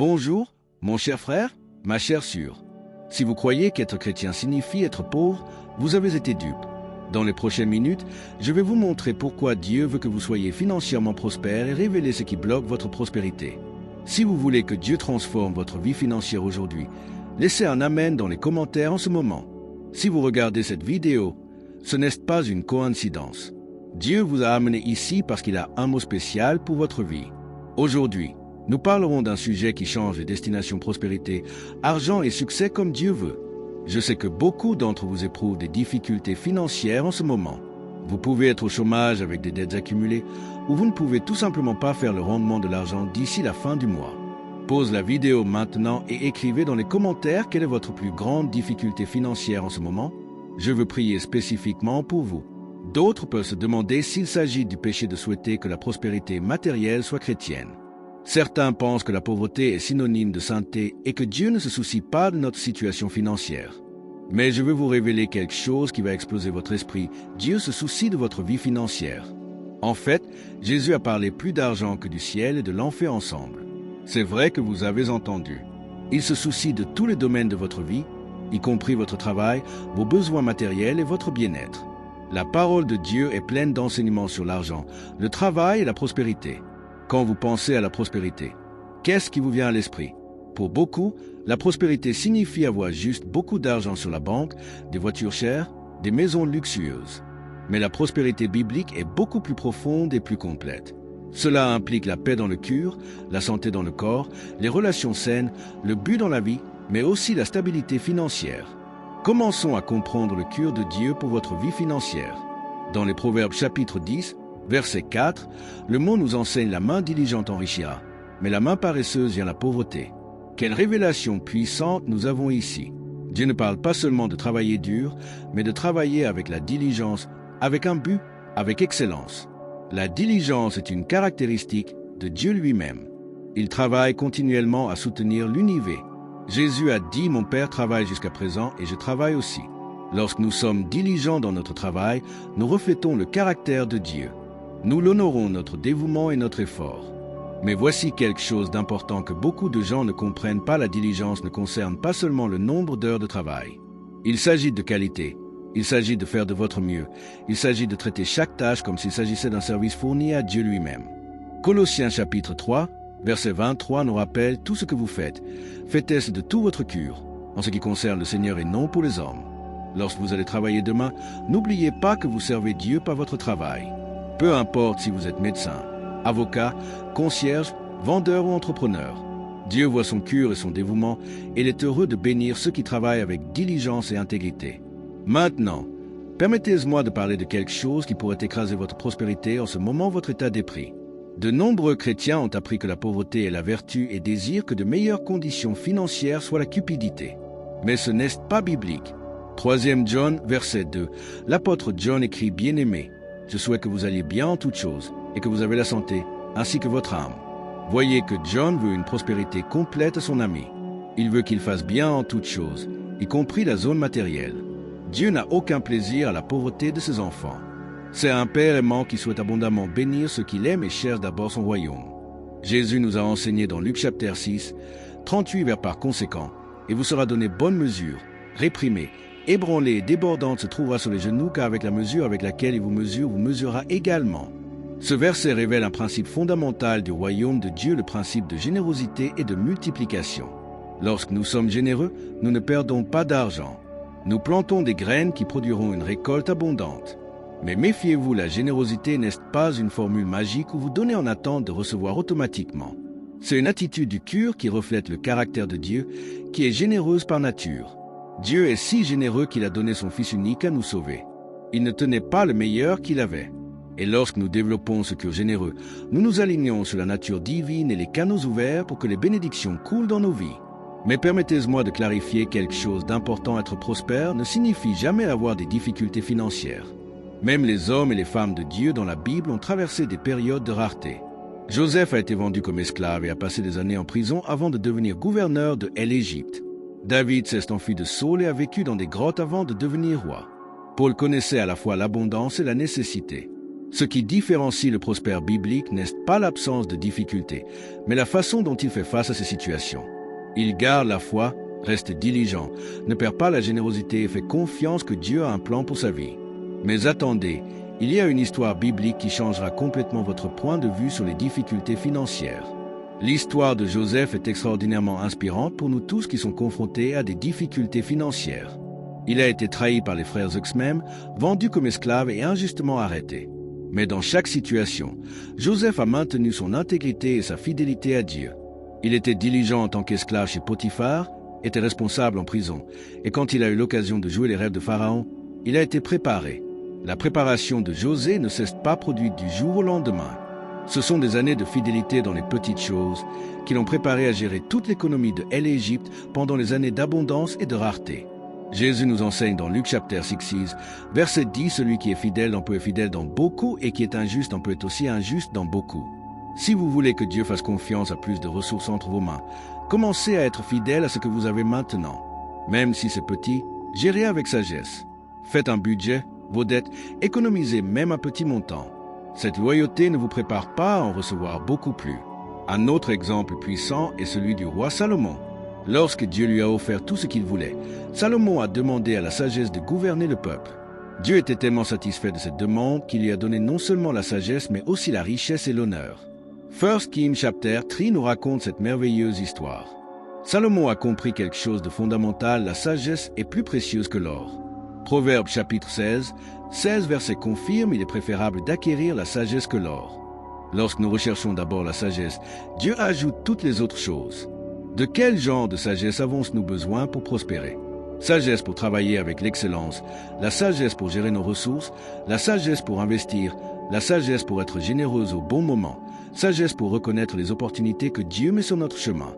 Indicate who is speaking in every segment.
Speaker 1: Bonjour, mon cher frère, ma chère sœur. Si vous croyez qu'être chrétien signifie être pauvre, vous avez été dupe. Dans les prochaines minutes, je vais vous montrer pourquoi Dieu veut que vous soyez financièrement prospère et révéler ce qui bloque votre prospérité. Si vous voulez que Dieu transforme votre vie financière aujourd'hui, laissez un amen dans les commentaires en ce moment. Si vous regardez cette vidéo, ce n'est pas une coïncidence. Dieu vous a amené ici parce qu'il a un mot spécial pour votre vie. Aujourd'hui, nous parlerons d'un sujet qui change les destinations prospérité, argent et succès comme Dieu veut. Je sais que beaucoup d'entre vous éprouvent des difficultés financières en ce moment. Vous pouvez être au chômage avec des dettes accumulées ou vous ne pouvez tout simplement pas faire le rendement de l'argent d'ici la fin du mois. Pause la vidéo maintenant et écrivez dans les commentaires quelle est votre plus grande difficulté financière en ce moment. Je veux prier spécifiquement pour vous. D'autres peuvent se demander s'il s'agit du péché de souhaiter que la prospérité matérielle soit chrétienne. Certains pensent que la pauvreté est synonyme de sainteté et que Dieu ne se soucie pas de notre situation financière. Mais je veux vous révéler quelque chose qui va exploser votre esprit. Dieu se soucie de votre vie financière. En fait, Jésus a parlé plus d'argent que du ciel et de l'enfer ensemble. C'est vrai que vous avez entendu. Il se soucie de tous les domaines de votre vie, y compris votre travail, vos besoins matériels et votre bien-être. La parole de Dieu est pleine d'enseignements sur l'argent, le travail et la prospérité. Quand vous pensez à la prospérité, qu'est-ce qui vous vient à l'esprit? Pour beaucoup, la prospérité signifie avoir juste beaucoup d'argent sur la banque, des voitures chères, des maisons luxueuses. Mais la prospérité biblique est beaucoup plus profonde et plus complète. Cela implique la paix dans le cœur, la santé dans le corps, les relations saines, le but dans la vie, mais aussi la stabilité financière. Commençons à comprendre le cœur de Dieu pour votre vie financière. Dans les Proverbes chapitre 10, verset 4, le mot nous enseigne la main diligente enrichira, mais la main paresseuse vient la pauvreté. Quelle révélation puissante nous avons ici. Dieu ne parle pas seulement de travailler dur, mais de travailler avec la diligence, avec un but, avec excellence. La diligence est une caractéristique de Dieu lui-même. Il travaille continuellement à soutenir l'univers. Jésus a dit « Mon Père travaille jusqu'à présent et je travaille aussi ». Lorsque nous sommes diligents dans notre travail, nous reflétons le caractère de Dieu. Nous l'honorons notre dévouement et notre effort. Mais voici quelque chose d'important que beaucoup de gens ne comprennent pas. La diligence ne concerne pas seulement le nombre d'heures de travail. Il s'agit de qualité. Il s'agit de faire de votre mieux. Il s'agit de traiter chaque tâche comme s'il s'agissait d'un service fourni à Dieu lui-même. Colossiens chapitre 3, verset 23 nous rappelle tout ce que vous faites. Faites-ce de tout votre cœur, en ce qui concerne le Seigneur et non pour les hommes. Lorsque vous allez travailler demain, n'oubliez pas que vous servez Dieu par votre travail. Peu importe si vous êtes médecin, avocat, concierge, vendeur ou entrepreneur. Dieu voit son cœur et son dévouement et il est heureux de bénir ceux qui travaillent avec diligence et intégrité. Maintenant, permettez-moi de parler de quelque chose qui pourrait écraser votre prospérité en ce moment votre état d'esprit. De nombreux chrétiens ont appris que la pauvreté est la vertu et désirent que de meilleures conditions financières soient la cupidité. Mais ce n'est pas biblique. 3 John, verset 2. L'apôtre John écrit « Bien-aimés, je souhaite que vous alliez bien en toutes choses et que vous avez la santé, ainsi que votre âme. » Voyez que John veut une prospérité complète à son ami. Il veut qu'il fasse bien en toutes choses, y compris la zone matérielle. Dieu n'a aucun plaisir à la pauvreté de ses enfants. C'est un père aimant qui souhaite abondamment bénir ceux qu'il aime et cherche d'abord son royaume. Jésus nous a enseigné dans Luc chapitre 6, 38 vers par conséquent, et vous sera donné bonne mesure, réprimée, ébranlée et débordante se trouvera sur les genoux, car avec la mesure avec laquelle il vous mesurera également. Ce verset révèle un principe fondamental du royaume de Dieu, le principe de générosité et de multiplication. Lorsque nous sommes généreux, nous ne perdons pas d'argent. Nous plantons des graines qui produiront une récolte abondante. Mais méfiez-vous, la générosité n'est pas une formule magique où vous donnez en attente de recevoir automatiquement. C'est une attitude du cœur qui reflète le caractère de Dieu, qui est généreuse par nature. Dieu est si généreux qu'il a donné son Fils unique à nous sauver. Il ne tenait pas le meilleur qu'il avait. Et lorsque nous développons ce cœur généreux, nous nous alignons sur la nature divine et les canaux ouverts pour que les bénédictions coulent dans nos vies. Mais permettez-moi de clarifier quelque chose d'important. Être prospère ne signifie jamais avoir des difficultés financières. Même les hommes et les femmes de Dieu dans la Bible ont traversé des périodes de rareté. Joseph a été vendu comme esclave et a passé des années en prison avant de devenir gouverneur de l'Égypte. David s'est enfui de Saul et a vécu dans des grottes avant de devenir roi. Paul connaissait à la fois l'abondance et la nécessité. Ce qui différencie le prospère biblique n'est pas l'absence de difficultés, mais la façon dont il fait face à ces situations. Il garde la foi, reste diligent, ne perd pas la générosité et fait confiance que Dieu a un plan pour sa vie. Mais attendez, il y a une histoire biblique qui changera complètement votre point de vue sur les difficultés financières. L'histoire de Joseph est extraordinairement inspirante pour nous tous qui sont confrontés à des difficultés financières. Il a été trahi par les frères eux-mêmes, vendu comme esclave et injustement arrêté. Mais dans chaque situation, Joseph a maintenu son intégrité et sa fidélité à Dieu. Il était diligent en tant qu'esclave chez Potiphar, était responsable en prison, et quand il a eu l'occasion de jouer les rêves de Pharaon, il a été préparé. La préparation de José ne s'est pas produite du jour au lendemain. Ce sont des années de fidélité dans les petites choses qui l'ont préparé à gérer toute l'économie de l'Égypte pendant les années d'abondance et de rareté. Jésus nous enseigne dans Luc chapitre 6, verset 10, celui qui est fidèle en peut être fidèle dans beaucoup et qui est injuste en peut être aussi injuste dans beaucoup. Si vous voulez que Dieu fasse confiance à plus de ressources entre vos mains, commencez à être fidèle à ce que vous avez maintenant. Même si c'est petit, gérez avec sagesse. Faites un budget, vos dettes, économisez même un petit montant. Cette loyauté ne vous prépare pas à en recevoir beaucoup plus. Un autre exemple puissant est celui du roi Salomon. Lorsque Dieu lui a offert tout ce qu'il voulait, Salomon a demandé à la sagesse de gouverner le peuple. Dieu était tellement satisfait de cette demande qu'il lui a donné non seulement la sagesse, mais aussi la richesse et l'honneur. 1 Kings chapitre 3 nous raconte cette merveilleuse histoire. Salomon a compris quelque chose de fondamental, la sagesse est plus précieuse que l'or. Proverbe chapitre 16 versets confirment il est préférable d'acquérir la sagesse que l'or. Lorsque nous recherchons d'abord la sagesse, Dieu ajoute toutes les autres choses. De quel genre de sagesse avons-nous besoin pour prospérer? Sagesse pour travailler avec l'excellence, la sagesse pour gérer nos ressources, la sagesse pour investir, la sagesse pour être généreuse au bon moment, sagesse pour reconnaître les opportunités que Dieu met sur notre chemin.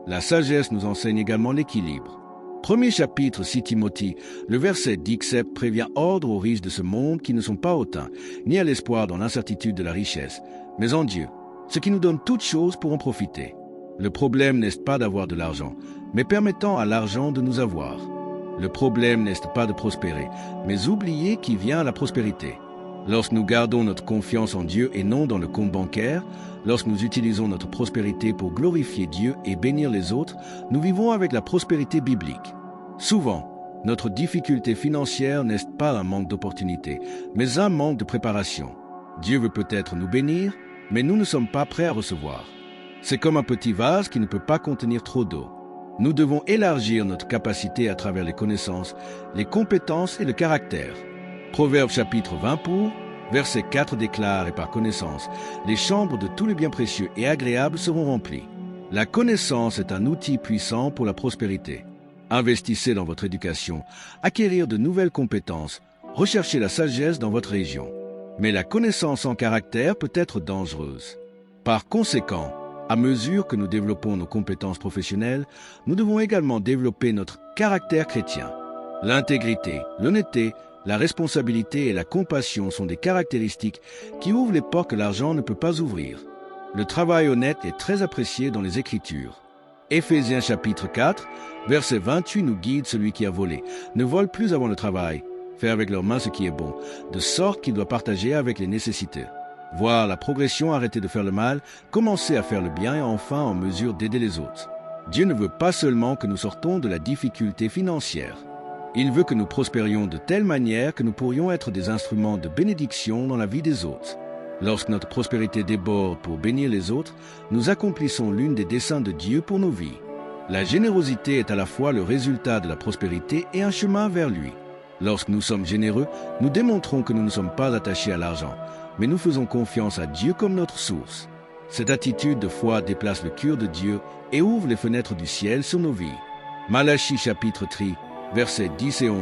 Speaker 1: La sagesse nous enseigne également l'équilibre. Premier chapitre 6 Timothée, le verset 17 prévient ordre aux riches de ce monde qui ne sont pas hautains, ni à l'espoir dans l'incertitude de la richesse, mais en Dieu, ce qui nous donne toutes choses pour en profiter. Le problème n'est pas d'avoir de l'argent, mais permettant à l'argent de nous avoir. Le problème n'est pas de prospérer, mais oublier qui vient à la prospérité. Lorsque nous gardons notre confiance en Dieu et non dans le compte bancaire, lorsque nous utilisons notre prospérité pour glorifier Dieu et bénir les autres, nous vivons avec la prospérité biblique. Souvent, notre difficulté financière n'est pas un manque d'opportunité, mais un manque de préparation. Dieu veut peut-être nous bénir, mais nous ne sommes pas prêts à recevoir. C'est comme un petit vase qui ne peut pas contenir trop d'eau. Nous devons élargir notre capacité à travers les connaissances, les compétences et le caractère. Proverbe chapitre 20 verset 4 déclare et par connaissance, les chambres de tous les biens précieux et agréables seront remplies. La connaissance est un outil puissant pour la prospérité. Investissez dans votre éducation, acquérir de nouvelles compétences, recherchez la sagesse dans votre région. Mais la connaissance en caractère peut être dangereuse. Par conséquent, à mesure que nous développons nos compétences professionnelles, nous devons également développer notre caractère chrétien. L'intégrité, l'honnêteté, la responsabilité et la compassion sont des caractéristiques qui ouvrent les portes que l'argent ne peut pas ouvrir. Le travail honnête est très apprécié dans les Écritures. Éphésiens chapitre 4, verset 28 nous guide celui qui a volé. Ne vole plus avant le travail, fait avec leurs mains ce qui est bon, de sorte qu'il doit partager avec les nécessiteux. Voir la progression, arrêter de faire le mal, commencer à faire le bien et enfin en mesure d'aider les autres. Dieu ne veut pas seulement que nous sortons de la difficulté financière. Il veut que nous prospérions de telle manière que nous pourrions être des instruments de bénédiction dans la vie des autres. Lorsque notre prospérité déborde pour bénir les autres, nous accomplissons l'une des desseins de Dieu pour nos vies. La générosité est à la fois le résultat de la prospérité et un chemin vers lui. Lorsque nous sommes généreux, nous démontrons que nous ne sommes pas attachés à l'argent, mais nous faisons confiance à Dieu comme notre source. Cette attitude de foi déplace le cœur de Dieu et ouvre les fenêtres du ciel sur nos vies. Malachie chapitre 3, versets 10 et 11,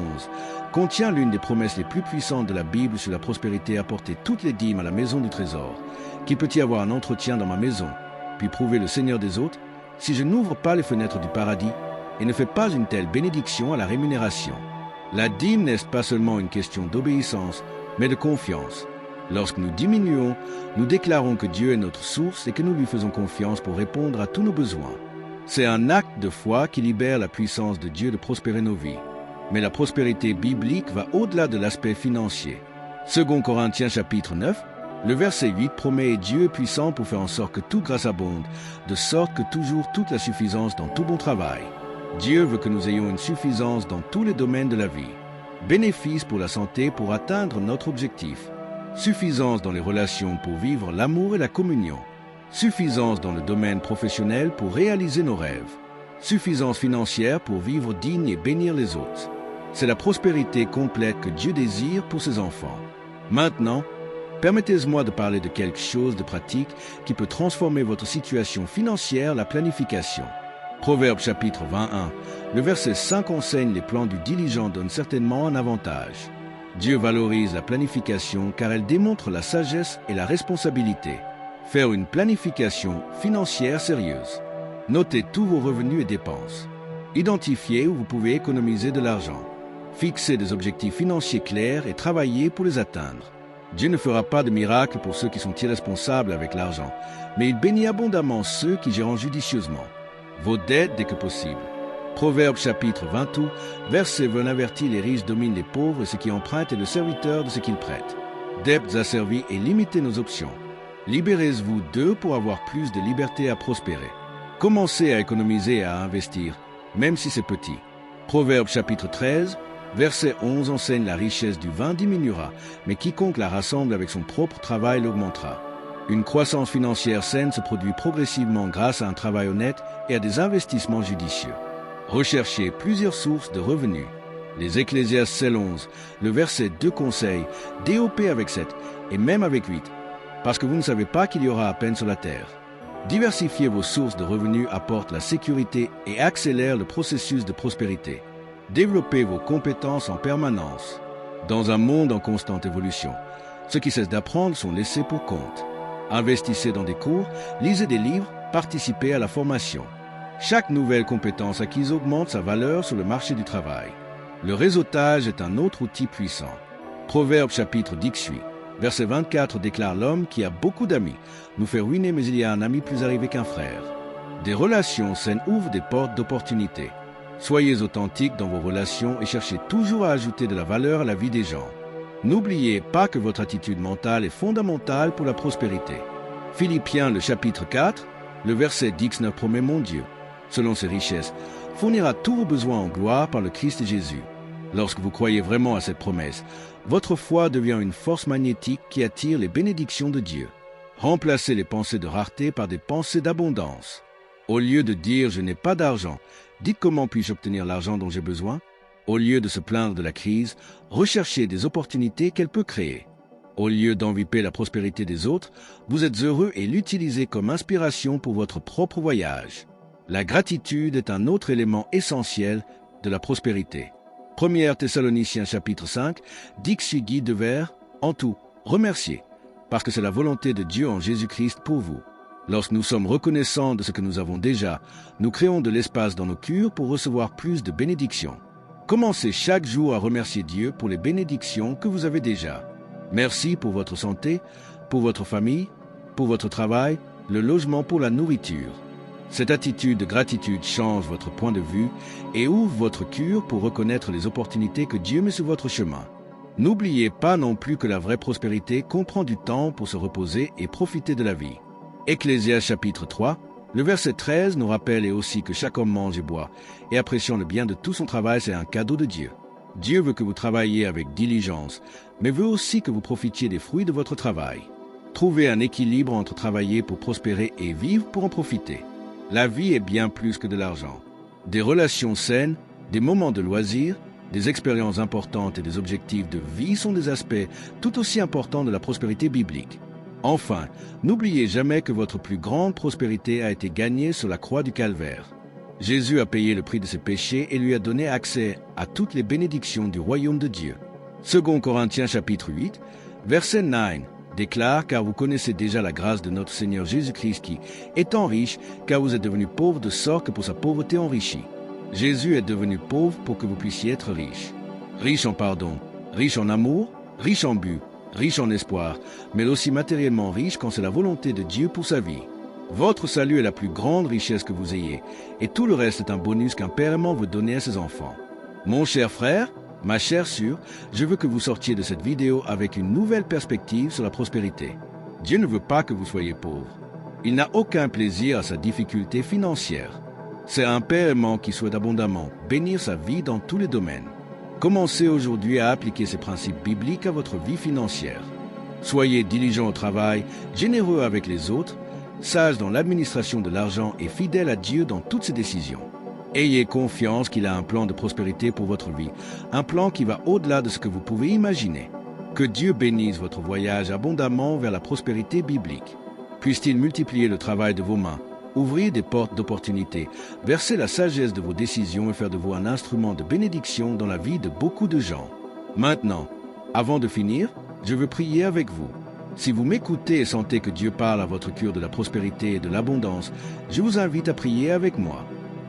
Speaker 1: contient l'une des promesses les plus puissantes de la Bible sur la prospérité: apporter toutes les dîmes à la maison du trésor. Qu'il peut y avoir un entretien dans ma maison, puis prouver le Seigneur des autres, si je n'ouvre pas les fenêtres du paradis et ne fais pas une telle bénédiction à la rémunération. La dîme n'est pas seulement une question d'obéissance, mais de confiance. Lorsque nous diminuons, nous déclarons que Dieu est notre source et que nous lui faisons confiance pour répondre à tous nos besoins. C'est un acte de foi qui libère la puissance de Dieu de prospérer nos vies. Mais la prospérité biblique va au-delà de l'aspect financier. 2 Corinthiens chapitre 9, Le verset 8 promet « Dieu est puissant pour faire en sorte que toute grâce abonde, de sorte que toujours toute la suffisance dans tout bon travail. » Dieu veut que nous ayons une suffisance dans tous les domaines de la vie. Bénéfice pour la santé pour atteindre notre objectif. Suffisance dans les relations pour vivre l'amour et la communion. Suffisance dans le domaine professionnel pour réaliser nos rêves. Suffisance financière pour vivre digne et bénir les autres. C'est la prospérité complète que Dieu désire pour ses enfants. Maintenant, permettez-moi de parler de quelque chose de pratique qui peut transformer votre situation financière, la planification. Proverbe chapitre 21, le verset 5 enseigne les plans du diligent donnent certainement un avantage. Dieu valorise la planification car elle démontre la sagesse et la responsabilité. Faire une planification financière sérieuse. Notez tous vos revenus et dépenses. Identifiez où vous pouvez économiser de l'argent. Fixez des objectifs financiers clairs et travaillez pour les atteindre. Dieu ne fera pas de miracle pour ceux qui sont irresponsables avec l'argent, mais il bénit abondamment ceux qui gèrent judicieusement. Vos dettes dès que possible. Proverbe chapitre 22, verset 20 avertit les riches dominent les pauvres et ceux qui empruntent est le serviteur de ce qu'ils prêtent. Dettes asservies et limitez nos options. Libérez-vous d'eux pour avoir plus de liberté à prospérer. Commencez à économiser et à investir, même si c'est petit. Proverbe chapitre 13, verset 11 enseigne la richesse du vin diminuera, mais quiconque la rassemble avec son propre travail l'augmentera. Une croissance financière saine se produit progressivement grâce à un travail honnête et à des investissements judicieux. Recherchez plusieurs sources de revenus. Les Ecclésiastes 7:11, le verset 2 conseille, DOP avec 7 et même avec 8, parce que vous ne savez pas qu'il y aura à peine sur la terre. Diversifier vos sources de revenus apporte la sécurité et accélère le processus de prospérité. Développez vos compétences en permanence. Dans un monde en constante évolution, ceux qui cessent d'apprendre sont laissés pour compte. Investissez dans des cours, lisez des livres, participez à la formation. Chaque nouvelle compétence acquise augmente sa valeur sur le marché du travail. Le réseautage est un autre outil puissant. Proverbe chapitre 18, verset 24 déclare l'homme qui a beaucoup d'amis nous fait ruiner, mais il y a un ami plus arrivé qu'un frère. Des relations saines ouvrent des portes d'opportunités. Soyez authentiques dans vos relations et cherchez toujours à ajouter de la valeur à la vie des gens. N'oubliez pas que votre attitude mentale est fondamentale pour la prospérité. Philippiens le chapitre 4, le verset 19 promet mon Dieu, selon ses richesses, fournira tous vos besoins en gloire par le Christ Jésus. Lorsque vous croyez vraiment à cette promesse, votre foi devient une force magnétique qui attire les bénédictions de Dieu. Remplacez les pensées de rareté par des pensées d'abondance. Au lieu de dire « je n'ai pas d'argent », dites « comment puis-je obtenir l'argent dont j'ai besoin ?» Au lieu de se plaindre de la crise, recherchez des opportunités qu'elle peut créer. Au lieu d'envier la prospérité des autres, vous êtes heureux et l'utilisez comme inspiration pour votre propre voyage. La gratitude est un autre élément essentiel de la prospérité. 1 Thessaloniciens chapitre 5, Dixit Guy Devers, en tout, remerciez, parce que c'est la volonté de Dieu en Jésus-Christ pour vous. Lorsque nous sommes reconnaissants de ce que nous avons déjà, nous créons de l'espace dans nos cœurs pour recevoir plus de bénédictions. Commencez chaque jour à remercier Dieu pour les bénédictions que vous avez déjà. Merci pour votre santé, pour votre famille, pour votre travail, le logement, pour la nourriture. Cette attitude de gratitude change votre point de vue et ouvre votre cœur pour reconnaître les opportunités que Dieu met sur votre chemin. N'oubliez pas non plus que la vraie prospérité comprend du temps pour se reposer et profiter de la vie. Ecclésiastes chapitre 3, le verset 13 nous rappelle et aussi que chaque homme mange et boit, et appréciant le bien de tout son travail, c'est un cadeau de Dieu. Dieu veut que vous travailliez avec diligence, mais veut aussi que vous profitiez des fruits de votre travail. Trouvez un équilibre entre travailler pour prospérer et vivre pour en profiter. La vie est bien plus que de l'argent. Des relations saines, des moments de loisirs, des expériences importantes et des objectifs de vie sont des aspects tout aussi importants de la prospérité biblique. Enfin, n'oubliez jamais que votre plus grande prospérité a été gagnée sur la croix du Calvaire. Jésus a payé le prix de ses péchés et lui a donné accès à toutes les bénédictions du royaume de Dieu. 2 Corinthiens chapitre 8, verset 9 déclare « Car vous connaissez déjà la grâce de notre Seigneur Jésus-Christ qui, étant riche, car vous êtes devenus pauvres de sorte que pour sa pauvreté enrichis. Jésus est devenu pauvre pour que vous puissiez être riche. Riche en pardon, riche en amour, riche en but, riche en espoir, mais aussi matériellement riche quand c'est la volonté de Dieu pour sa vie. Votre salut est la plus grande richesse que vous ayez, et tout le reste est un bonus qu'un père aimant veut donner à ses enfants. Mon cher frère, ma chère sœur, je veux que vous sortiez de cette vidéo avec une nouvelle perspective sur la prospérité. Dieu ne veut pas que vous soyez pauvre. Il n'a aucun plaisir à sa difficulté financière. C'est un père aimant qui souhaite abondamment bénir sa vie dans tous les domaines. Commencez aujourd'hui à appliquer ces principes bibliques à votre vie financière. Soyez diligent au travail, généreux avec les autres, sage dans l'administration de l'argent et fidèle à Dieu dans toutes ses décisions. Ayez confiance qu'il a un plan de prospérité pour votre vie, un plan qui va au-delà de ce que vous pouvez imaginer. Que Dieu bénisse votre voyage abondamment vers la prospérité biblique. Puisse-t-il multiplier le travail de vos mains, ouvrir des portes d'opportunité, verser la sagesse de vos décisions et faire de vous un instrument de bénédiction dans la vie de beaucoup de gens. Maintenant, avant de finir, je veux prier avec vous. Si vous m'écoutez et sentez que Dieu parle à votre cœur de la prospérité et de l'abondance, je vous invite à prier avec moi.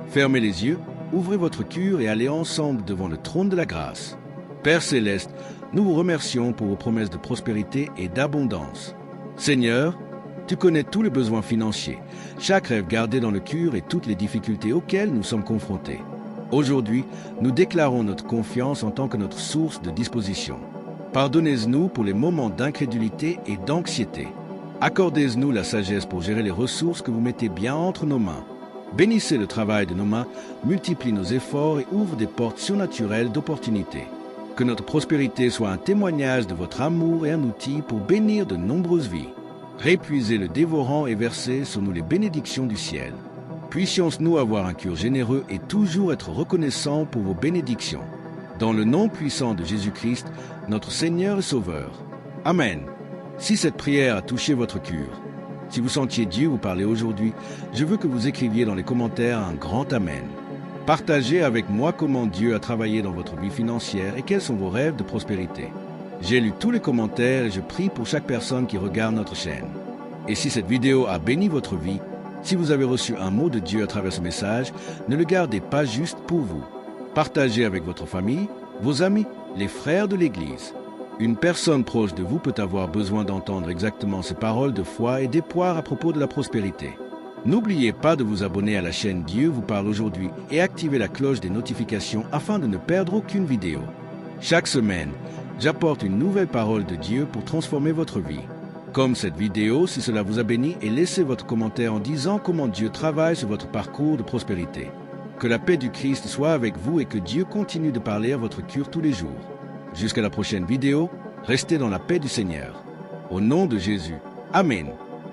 Speaker 1: Fermez les yeux, ouvrez votre cœur et allez ensemble devant le trône de la grâce. Père céleste, nous vous remercions pour vos promesses de prospérité et d'abondance. Seigneur, tu connais tous les besoins financiers, chaque rêve gardé dans le cœur et toutes les difficultés auxquelles nous sommes confrontés. Aujourd'hui, nous déclarons notre confiance en tant que notre source de disposition. Pardonnez-nous pour les moments d'incrédulité et d'anxiété. Accordez-nous la sagesse pour gérer les ressources que vous mettez bien entre nos mains. Bénissez le travail de nos mains, multiplie nos efforts et ouvre des portes surnaturelles d'opportunités. Que notre prospérité soit un témoignage de votre amour et un outil pour bénir de nombreuses vies. Répuisez le dévorant et versez sur nous les bénédictions du ciel. Puissions-nous avoir un cœur généreux et toujours être reconnaissants pour vos bénédictions. Dans le nom puissant de Jésus-Christ, notre Seigneur et Sauveur. Amen. Si cette prière a touché votre cœur, si vous sentiez Dieu vous parler aujourd'hui, je veux que vous écriviez dans les commentaires un grand Amen. Partagez avec moi comment Dieu a travaillé dans votre vie financière et quels sont vos rêves de prospérité. J'ai lu tous les commentaires et je prie pour chaque personne qui regarde notre chaîne. Et si cette vidéo a béni votre vie, si vous avez reçu un mot de Dieu à travers ce message, ne le gardez pas juste pour vous. Partagez avec votre famille, vos amis, les frères de l'Église. Une personne proche de vous peut avoir besoin d'entendre exactement ces paroles de foi et d'espoir à propos de la prospérité. N'oubliez pas de vous abonner à la chaîne Dieu vous parle aujourd'hui et activer la cloche des notifications afin de ne perdre aucune vidéo. Chaque semaine, j'apporte une nouvelle parole de Dieu pour transformer votre vie. Comme cette vidéo, si cela vous a béni, et laissez votre commentaire en disant comment Dieu travaille sur votre parcours de prospérité. Que la paix du Christ soit avec vous et que Dieu continue de parler à votre cœur tous les jours. Jusqu'à la prochaine vidéo, restez dans la paix du Seigneur. Au nom de Jésus. Amen.